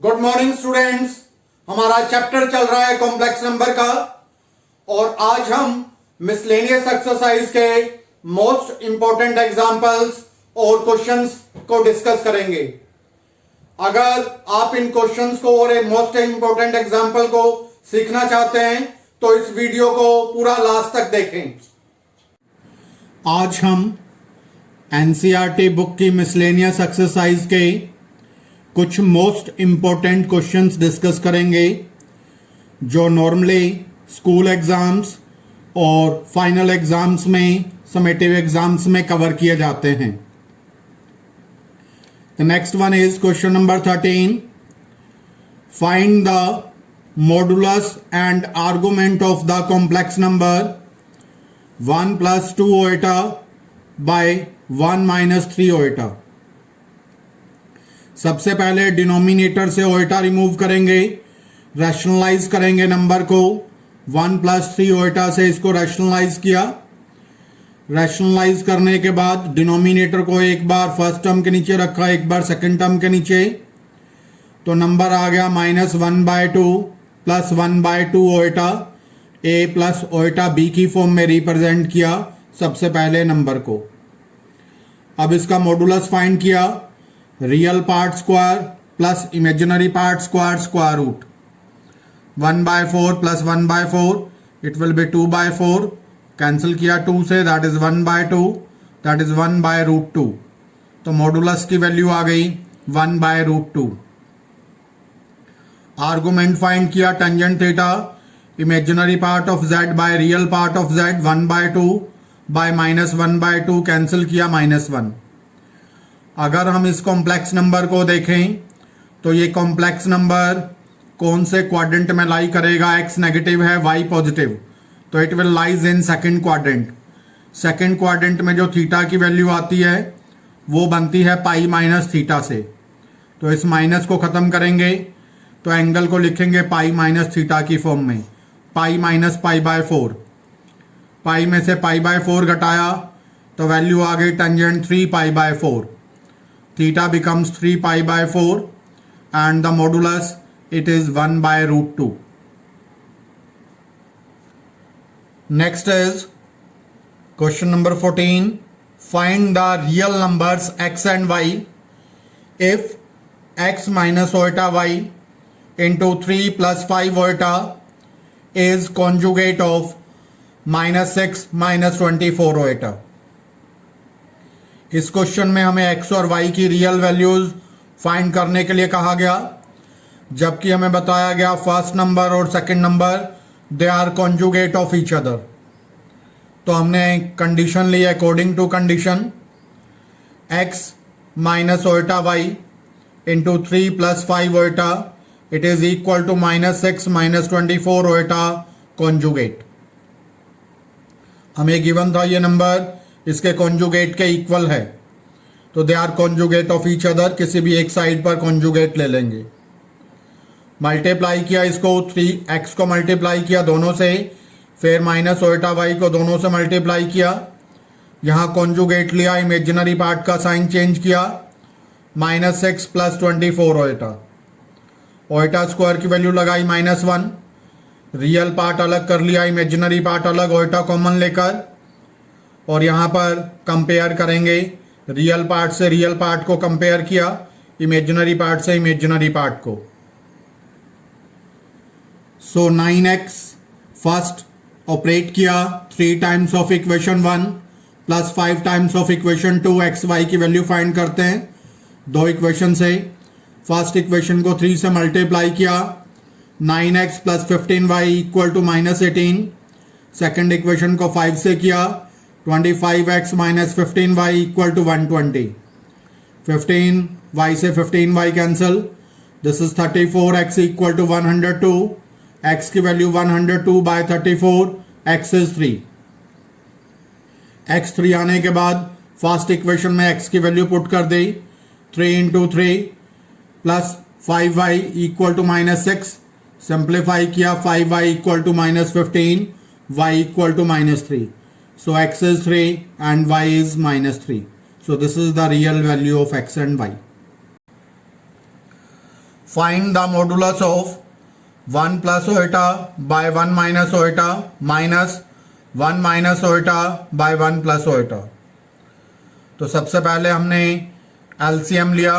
Good morning students. हमारा chapter चल रहा है कॉम्प्लेक्स नंबर का और आज हम मिसलेनियस एक्सरसाइज के मोस्ट इंपॉर्टेंट एग्जांपल्स और क्वेश्चंस को डिस्कस करेंगे। अगर आप इन क्वेश्चंस को और मोस्ट इंपॉर्टेंट एग्जांपल को सीखना चाहते हैं तो इस वीडियो को पूरा लास्ट तक देखें। आज हम एनसीईआरटी बुक की मिसलेनियस एक्सरसाइज के कुछ मोस्ट इंपॉर्टेंट क्वेश्चंस डिस्कस करेंगे जो नॉर्मली स्कूल एग्जाम्स और फाइनल एग्जाम्स में, समेटिव एग्जाम्स में कवर किए जाते हैं। The next one is question number 13। Find the modulus and argument of the complex number 1 + 2 iota by 1 - 3 iota. सबसे पहले डिनोमिनेटर से ओएटा रिमूव करेंगे, रैशनलाइज करेंगे नंबर को। 1 + 3 ओएटा से इसको रैशनलाइज किया। रैशनलाइज करने के बाद डिनोमिनेटर को एक बार फर्स्ट टर्म के नीचे रखा, एक बार सेकंड टर्म के नीचे, तो नंबर आ गया -1/2 + 1/2 iota. A plus iota b की फॉर्म में रिप्रेजेंट किया सबसे पहले नंबर को। अब इसका मॉडुलस फाइंड किया, real part square plus imaginary part square, square root. 1/4 + 1/4 it will be 2/4। Cancel किया 2 से, दैट इज 1/2, दैट इज 1/√2। तो मॉडुलस की वैल्यू आ गई 1/√2। आर्गुमेंट फाइंड किया, tangent theta, imaginary part of z by real part of z, 1/2 by -1/2, cancel किया -1। अगर हम इस कॉम्प्लेक्स नंबर को देखें तो ये कॉम्प्लेक्स नंबर कौन से क्वाड्रेंट में लाई करेगा? x नेगेटिव है, y पॉजिटिव, तो it will lies in second quadrant. Second quadrant में जो थीटा की वैल्यू आती है वो बनती है π - थीटा से। तो इस माइनस को खत्म करेंगे तो एंगल को लिखेंगे π - थीटा की फॉर्म में, π - π/4। पाई में से π/4 घटाया तो वैल्यू आ गई tangent 3π/4। Theta becomes 3π/4 and the modulus it is 1/√2. Next is question number 14. Find the real numbers x and y if x minus oeta y into 3 + 5 oeta is conjugate of -6 - 24 ओएटा। इस question में हमें x और y की real values find करने के लिए कहा गया, जबकि हमें बताया गया फर्स्ट नंबर और second number they are conjugate of each other. तो हमने कंडीशन ली according to condition, x - iota y into 3 + 5 iota it is equal to -6 - 24 iota conjugate. हमें गिवन था ये नंबर इसके कॉन्जुगेट के इक्वल है, तो they are conjugate of each other. किसी भी एक साइड पर कॉन्जुगेट ले लेंगे। मल्टीप्लाई किया इसको, 3x को मल्टीप्लाई किया दोनों से, फिर - ओएटा y को दोनों से मल्टीप्लाई किया। यहाँ कॉन्जुगेट लिया, इमेजिनरी पार्ट का साइन चेंज किया, -6 + 24 ओएटा। ओएटा स्क्वायर की वैल्यू लगाई -1, रियल पार्ट अलग कर लिया, इमेजिनरी पार्ट अलग, ओएटा कॉमन लेकर, और यहाँ पर कंपेयर करेंगे। रियल पार्ट से रियल पार्ट को कंपेयर किया, इमेजिनरी पार्ट से इमेजिनरी पार्ट को। सो 9x फर्स्ट ऑपरेट किया, 3 times of equation 1 + 5 times of equation 2, x y की वैल्यू फाइंड करते हैं दो इक्वेशन से। फर्स्ट इक्वेशन को 3 से मल्टीप्लाई किया, 9x + 15y = -18। सेकेंड इक्वेशन को 5 से किया, 25x - 15y = 120। 15y से 15y cancel, this is 34x = 102। x की वैल्यू 102/34, x इज 3। x 3 आने के बाद फर्स्ट इक्वेशन में x की वैल्यू पुट कर दी, 3 × 3 + 5y = -6। सिंप्लीफाई किया, 5y = -15, y = -3. So x is 3 and y is -3. So this is the real value of x and y. Find the modulus of 1 plus iota by 1 minus iota minus 1 minus iota by 1 plus iota. तो सबसे पहले हमने LCM लिया,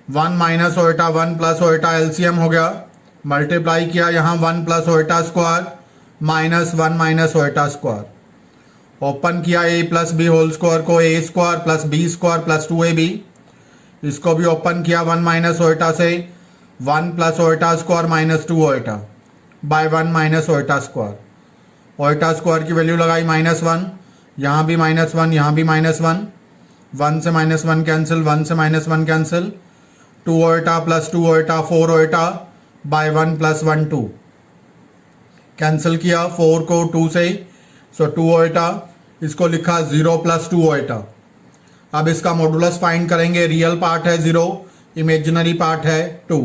1 minus iota 1 plus iota LCM हो गया, multiply किया यहाँ 1 plus iota square minus 1 minus iota square, open किया a plus B whole square को, a square plus B square plus 2ab, इसको भी ओपन किया 1 माइनस ओएटा से 1 plus iota square minus 2 iota by 1 minus iota square. Iota square की value लगाई -1, यहाँ भी -1, यहाँ भी -1, 1 से -1 कैंसिल, 1 से -1 cancel, 2 iota plus 2 iota 4 iota by 1 plus 1 2, cancel किया 4 को 2 से, सो 2 ओएटा, इसको लिखा 0 प्लस 2 ओएटा। अब इसका मॉडुलस फाइंड करेंगे, रियल पार्ट है 0, इमेजिनरी पार्ट है 2,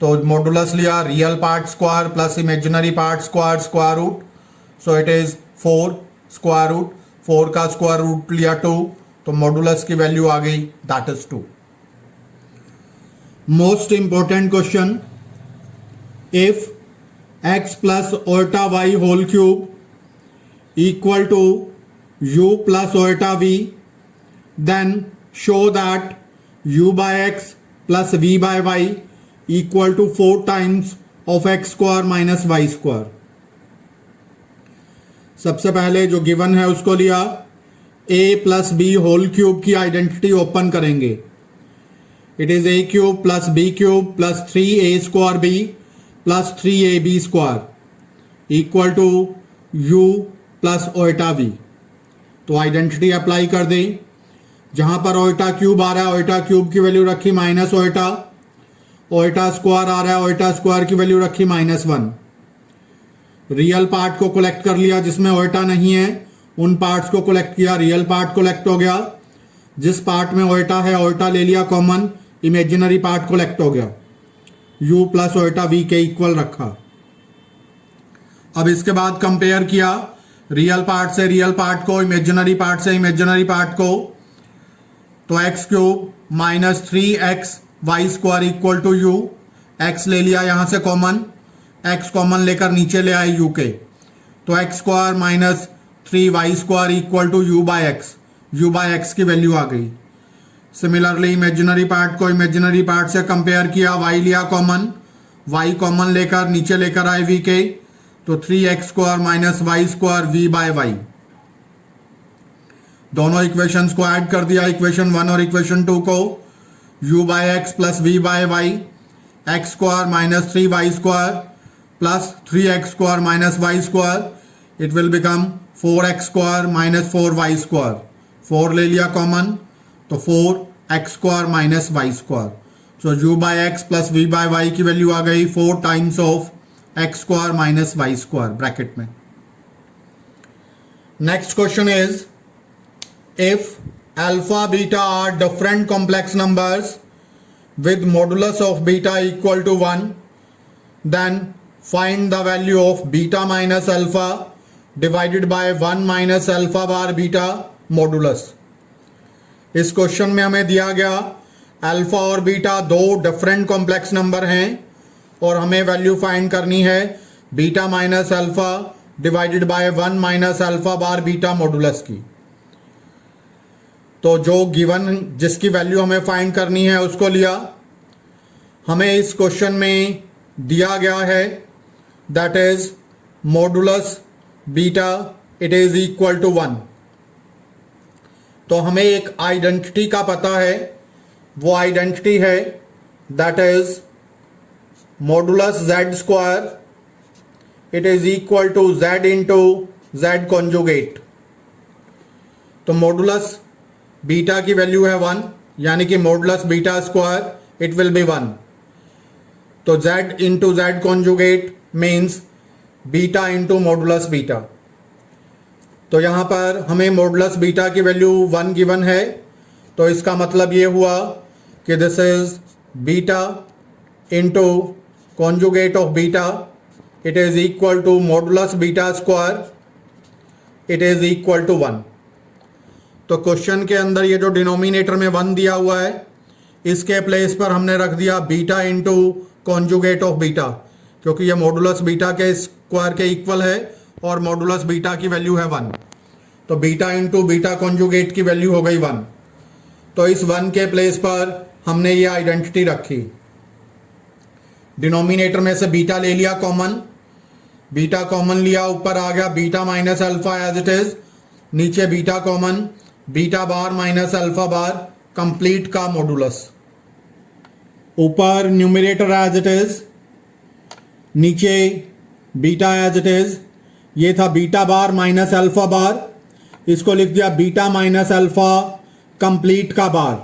तो मॉडुलस लिया real part square plus imaginary part square, square root, so it is 4 square root, 4 का स्क्वायर रूट लिया 2, तो मॉडुलस की वैल्यू आ गई that is 2। Most important question, if x plus iota y whole cube equal to u plus oeta v, then show that u by x plus v by y equal to 4 times of x square minus y square। सबसे पहले जो given है उसको लिया, a plus B whole cube की identity open करेंगे, it is a cube plus b cube plus 3a square b plus 3ab square equal to u plus iota V. तो identity apply कर दें, जहां पर ओएटा क्यूब आ रहा है ओएटा क्यूब की वैल्यू रखी माइनस ओएटा, ओएटा स्क्वायर आ रहा है ओएटा स्क्वायर की वैल्यू रखी -1। रियल पार्ट को कलेक्ट कर लिया, जिसमें ओएटा नहीं है उन पार्ट्स को कलेक्ट किया, रियल पार्ट कलेक्ट हो गया, जिस पार्ट में ओएटा है ओएटा ले लिया कॉमन, इमेजिनरी पार्ट कलेक्ट हो गया, u प्लस ओएटा v के इक्वल रखा। अब इसके बाद कंपेयर किया रियल पार्ट से रियल पार्ट को, इमेजिनरी पार्ट से इमेजिनरी पार्ट को, तो x cube minus 3x y square equal to u, x ले लिया यहां से कॉमन, एक्स कॉमन लेकर नीचे ले आए यू के, तो x square minus 3y square equal to u by x की वैल्यू आ गई। सिमिलरली इमेजिनरी पार्ट को इमेजिनरी पार्ट से कंपेयर किया, y लिया कॉमन, y कॉमन लेकर नीचे लेकर आए v के, तो 3x square minus Y square v by y. दोनों इक्वेशंस को ऐड कर दिया, इक्वेशन 1 और इक्वेशन 2 को, u by x plus v by y, x square minus 3y square plus 3x square minus Y square, it will become 4x square minus 4y square, 4 ले लिया common, तो 4x square minus Y square, so u by x plus v by Y की value आ गई 4 times of x square minus Y square bracket में। Next question is, if alpha beta are different complex numbers with modulus of beta equal to 1, then find the value of beta minus alpha divided by 1 minus alpha bar beta modulus। इस question में हमें दिया गया alpha और beta दो different complex number हैं और हमें वैल्यू फाइंड करनी है beta minus alpha divided by 1 minus alpha bar beta modulus की। तो जो गिवन जिसकी वैल्यू हमें फाइंड करनी है उसको लिया, हमें इस क्वेश्चन में दिया गया है that is modulus beta it is equal to 1। तो हमें एक आइडेंटिटी का पता है, वो आइडेंटिटी है that is modulus z square it is equal to z into z conjugate. तो मॉडुलस बीटा की वैल्यू है 1, यानी कि modulus beta square it will be 1। तो z into z conjugate means beta into modulus beta. तो यहां पर हमें मॉडुलस बीटा की वैल्यू 1 गिवन है, तो इसका मतलब ये हुआ कि this is beta into conjugate of beta it is equal to modulus beta square it is equal to 1। तो क्वेश्चन के अंदर ये जो डिनोमिनेटर में 1 दिया हुआ है, इसके प्लेस पर हमने रख दिया beta into conjugate of beta, क्योंकि ये मॉडुलस बीटा के स्क्वायर के इक्वल है और मॉडुलस बीटा की वैल्यू है 1, तो बीटा इंटू बीटा कॉन्जुगेट की वैल्यू हो गई 1। तो इस 1 के प्लेस पर हमने ये आइडेंटिटी रखी। डिनोमिनेटर में से बीटा ले लिया कॉमन, बीटा कॉमन लिया, ऊपर आ गया beta minus alpha as it is, नीचे beta common, beta bar minus alpha bar, complete का मॉडुलस। ऊपर न्यूमरेटर एज इट इज, नीचे बीटा एज इट इज। ये था beta bar minus alpha bar, इसको लिख दिया बीटा माइनस अल्फा कंप्लीट का बार,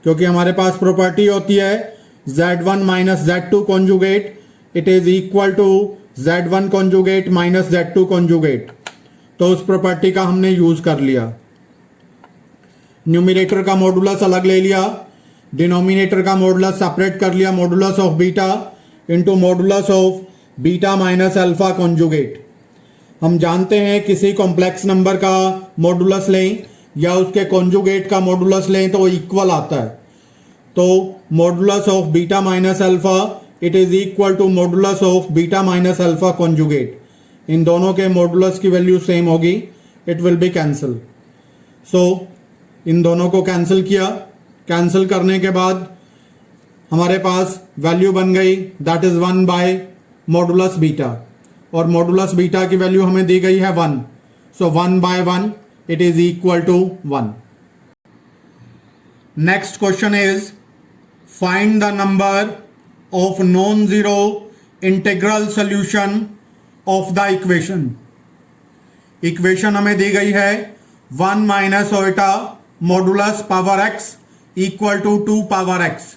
क्योंकि हमारे पास प्रॉपर्टी होती है Z1 minus Z2 conjugate it is equal to Z1 conjugate minus Z2 conjugate, तो उस प्रॉपर्टी का हमने यूज कर लिया। न्यूमरेटर का मॉडुलस अलग ले लिया, डिनोमिनेटर का मॉडुलस सेपरेट कर लिया, modulus of beta into modulus of beta minus alpha conjugate. हम जानते हैं किसी कॉम्प्लेक्स नंबर का मॉडुलस लें या उसके कॉन्जुगेट का मॉडुलस लें तो वो इक्वल आता है, तो modulus of beta minus alpha it is equal to modulus of beta minus alpha conjugate. इन दोनों के मॉडुलस की वैल्यू सेम होगी, it will be cancel. So इन दोनों को कैंसिल किया, कैंसिल करने के बाद हमारे पास वैल्यू बन गई that is 1 by modulus beta, और मॉडुलस बीटा की वैल्यू हमें दी गई है 1, so 1 by 1 it is equal to 1। Next question is find the number of non zero integral solution of the equation. Equation हमें दी गई है 1 minus iota modulus power x equal to 2 power x।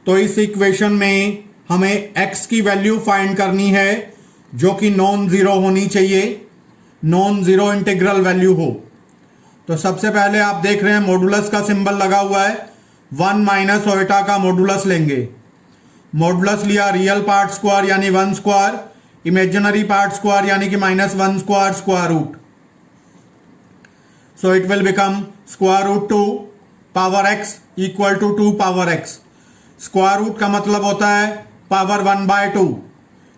तो इस इक्वेशन में हमें x की value find करनी है जो कि नॉन जीरो होनी चाहिए, नॉन जीरो इंटीग्रल वैल्यू हो। तो सबसे पहले आप देख रहे हैं मॉडुलस का सिंबल लगा हुआ है, 1 माइनस ओटा का मॉडुलस लेंगे। मॉडुलस लिया रियल पार्ट स्क्वायर यानी 1 स्क्वायर, इमेजिनरी पार्ट स्क्वायर यानी कि -1 square, square root. So it will become square root 2 power x equal to 2 power x। Square root का मतलब होता है पावर 1/2,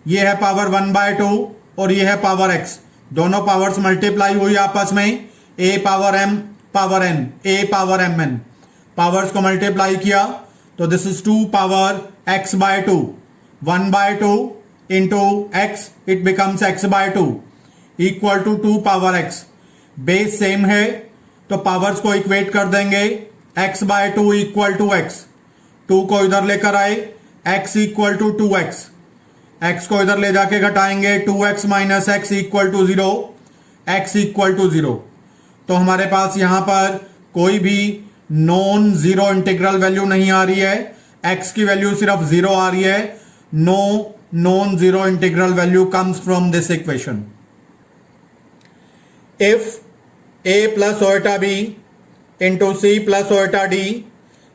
ये है पावर 1/2 और ये है पावर x, दोनों पावर्स मल्टीप्लाई हुई आपस में, a power m power n, a power mn, powers को मल्टीप्लाई किया तो this is 2 power x/2, 1/2 into x इट becomes x/2 equal to 2 power x। Base same है तो पावर्स को इक्वेट कर देंगे, x/2 इक्वल टू x, 2 को इधर लेकर आए, x equal to 2x, x को इधर ले जाके घटाएंगे, 2x minus x equal to 0, x equal to 0। तो हमारे पास यहां पर कोई भी नॉन जीरो इंटीग्रल वैल्यू नहीं आ रही है, x की वैल्यू सिर्फ 0 आ रही है। No non zero integral value comes from this equation. If a plus iota b into c plus iota d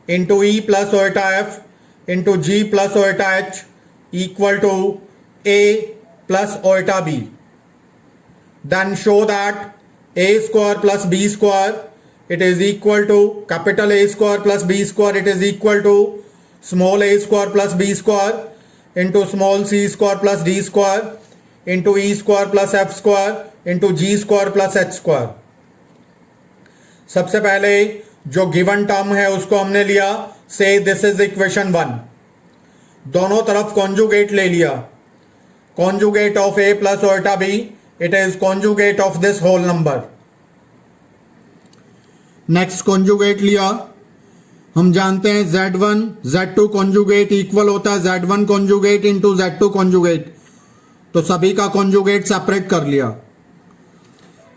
into e plus iota f into g plus iota h equal to a plus iota b, then show that a square plus b square it is equal to capital A square plus b square it is equal to small a square plus b square into small c square plus d square into e square plus f square into g square plus h square। सबसे पहले जो given term है उसको हमने लिया, से this is equation 1, दोनों तरफ कॉन्जुगेट ले लिया, conjugate of a plus iota b it is conjugate of this whole number. Next conjugate लिया, हम जानते हैं Z1 Z2 कॉन्जुगेट इक्वल होता है Z1 conjugate into Z2 conjugate, तो सभी का कॉन्जुगेट सेपरेट कर लिया।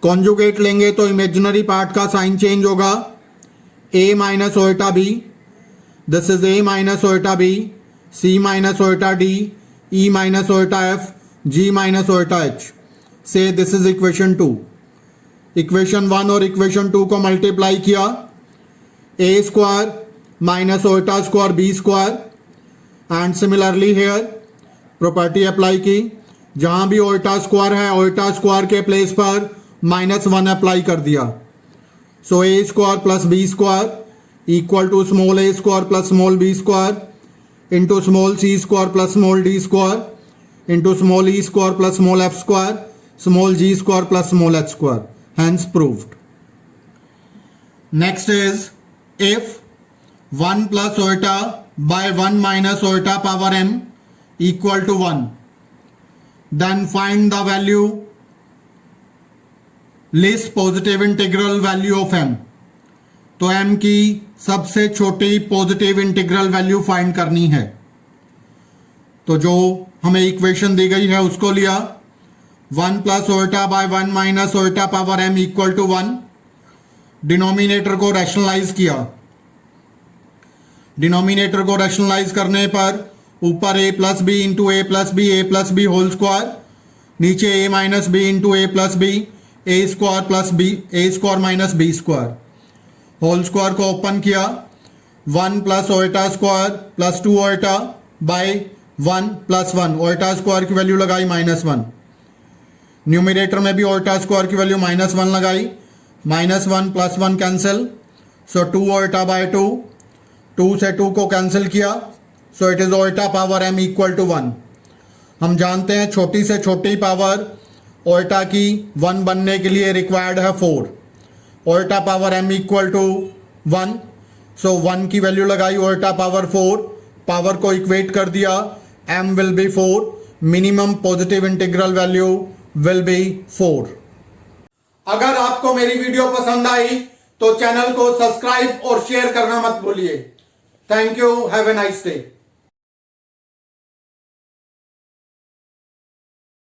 कॉन्जुगेट लेंगे तो इमेजिनरी पार्ट का साइन चेंज होगा, a माइनस ओटा b, this is a minus ओटा b, c माइनस ओटा d, e माइनस ओटा f, g माइनस ओटा h। से दिस इज इक्वेशन 2। इक्वेशन 1 और इक्वेशन 2 को मल्टीप्लाई किया, a स्क्वायर माइनस ओटा square b square, and similarly here property apply की, जहां भी ओटा स्क्वायर है ओटा स्क्वायर के प्लेस पर -1 अप्लाई कर दिया। So a square plus b square equal to small a square plus small b square into small c square plus small d square into small e square plus small f square small g square plus small h square hence proved. Next is if 1 plus iota by 1 minus iota power m equal to 1, then find the value least positive integral value of m. तो m की सबसे छोटी positive integral value find करनी है. तो जो हमें equation दी गई है उसको लिया 1 plus iota by 1 minus iota power m equal to 1. Denominator को रैशनलाइज किया. डिनोमिनेटर को रैशनलाइज करने पर ऊपर a plus B into A plus B whole square, नीचे a minus B into A plus B A square plus B A square minus B square. Whole square को open किया 1 plus iota square plus 2 iota by 1 plus 1. Iota square की value लगाई -1. Numerator में भी ओएटा square की value -1 लगाई. -1 plus 1 cancel, so 2 iota by 2. 2 से 2 को कैंसिल किया, so it is iota power m equal to 1. हम जानते हैं छोटी से छोटी पावर ओएटा की 1 बनने के लिए रिक्वायर्ड है 4. ओएटा power m equal to 1, so 1 की वैल्यू लगाई ओएटा पावर 4, पावर को इक्वेट कर दिया, m will be 4, minimum positive integral value will be 4. अगर आपको मेरी वीडियो पसंद आई तो चैनल को सब्सक्राइब और शेयर करना मत भूलिए. Thank you. Have a nice day.